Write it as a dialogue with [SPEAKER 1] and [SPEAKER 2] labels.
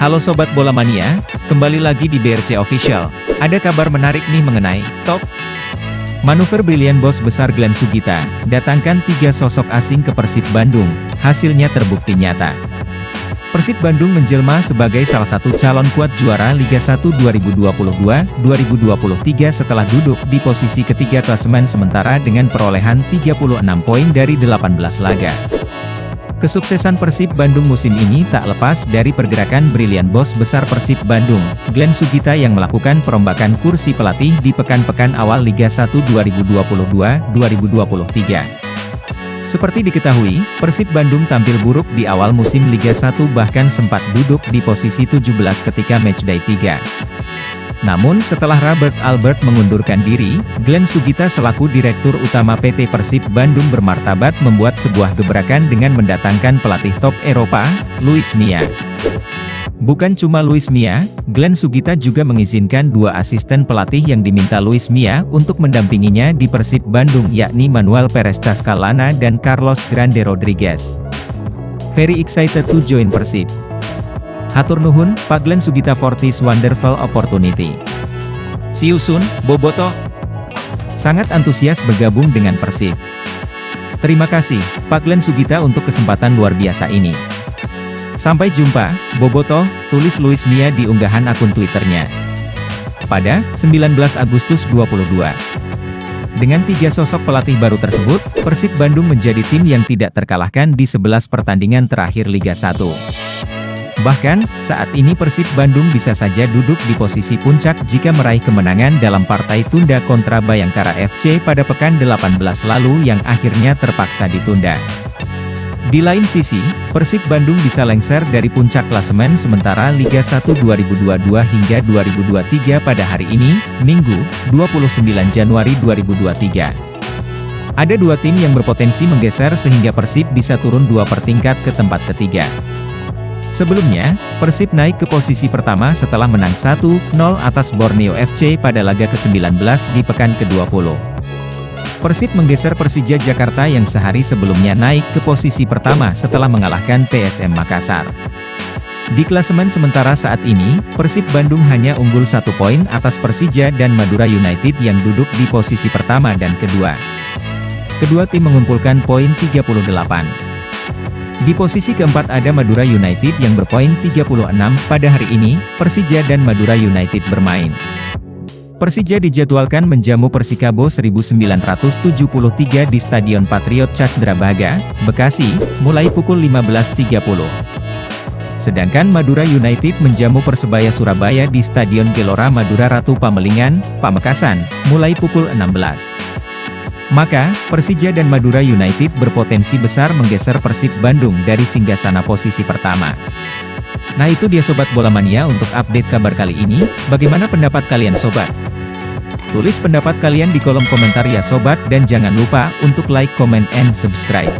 [SPEAKER 1] Halo Sobat Bola Mania, kembali lagi di BRC Official. Ada kabar menarik nih mengenai top manuver brilian bos besar Glenn Sugita, datangkan 3 sosok asing ke Persib Bandung, hasilnya terbukti nyata. Persib Bandung menjelma sebagai salah satu calon kuat juara Liga 1 2022-2023 setelah duduk di posisi ketiga klasemen sementara dengan perolehan 36 poin dari 18 laga. Kesuksesan Persib Bandung musim ini tak lepas dari pergerakan brilian bos besar Persib Bandung, Glenn Sugita yang melakukan perombakan kursi pelatih di pekan-pekan awal Liga 1 2022-2023. Seperti diketahui, Persib Bandung tampil buruk di awal musim Liga 1 bahkan sempat duduk di posisi 17 ketika matchday 3. Namun setelah Robert Albert mengundurkan diri, Glenn Sugita selaku Direktur Utama PT Persib Bandung bermartabat membuat sebuah gebrakan dengan mendatangkan pelatih top Eropa, Luis Milla. Bukan cuma Luis Milla, Glenn Sugita juga mengizinkan 2 asisten pelatih yang diminta Luis Milla untuk mendampinginya di Persib Bandung yakni Manuel Perez Cascalana dan Carlos Grande Rodriguez. Very excited to join Persib. Hatur nuhun, Pak Glenn Sugita for this wonderful opportunity. See you soon, Bobotoh. Sangat antusias bergabung dengan Persib. Terima kasih, Pak Glenn Sugita untuk kesempatan luar biasa ini. Sampai jumpa, Bobotoh, tulis Luis Milla di unggahan akun Twitternya. Pada 19 Agustus 22. Dengan 3 sosok pelatih baru tersebut, Persib Bandung menjadi tim yang tidak terkalahkan di 11 pertandingan terakhir Liga 1. Bahkan, saat ini Persib Bandung bisa saja duduk di posisi puncak jika meraih kemenangan dalam partai tunda kontra Bayangkara FC pada pekan 18 lalu yang akhirnya terpaksa ditunda. Di lain sisi, Persib Bandung bisa lengser dari puncak klasemen sementara Liga 1 2022 hingga 2023 pada hari ini, Minggu, 29 Januari 2023. Ada 2 tim yang berpotensi menggeser sehingga Persib bisa turun 2 peringkat ke tempat ketiga. Sebelumnya, Persib naik ke posisi pertama setelah menang 1-0 atas Borneo FC pada laga ke-19 di pekan ke-20. Persib menggeser Persija Jakarta yang sehari sebelumnya naik ke posisi pertama setelah mengalahkan PSM Makassar. Di klasemen sementara saat ini, Persib Bandung hanya unggul 1 poin atas Persija dan Madura United yang duduk di posisi pertama dan kedua. Kedua tim mengumpulkan poin 38. Di posisi keempat ada Madura United yang berpoin 36, pada hari ini, Persija dan Madura United bermain. Persija dijadwalkan menjamu Persikabo 1973 di Stadion Patriot Candrabaga, Bekasi, mulai pukul 15.30. Sedangkan Madura United menjamu Persebaya Surabaya di Stadion Gelora Madura Ratu Pamelingan, Pamekasan, mulai pukul 16. Maka, Persija dan Madura United berpotensi besar menggeser Persib Bandung dari singgasana posisi pertama. Nah itu dia Sobat Bola Mania untuk update kabar kali ini, bagaimana pendapat kalian Sobat? Tulis pendapat kalian di kolom komentar ya Sobat dan jangan lupa untuk like, comment, and subscribe.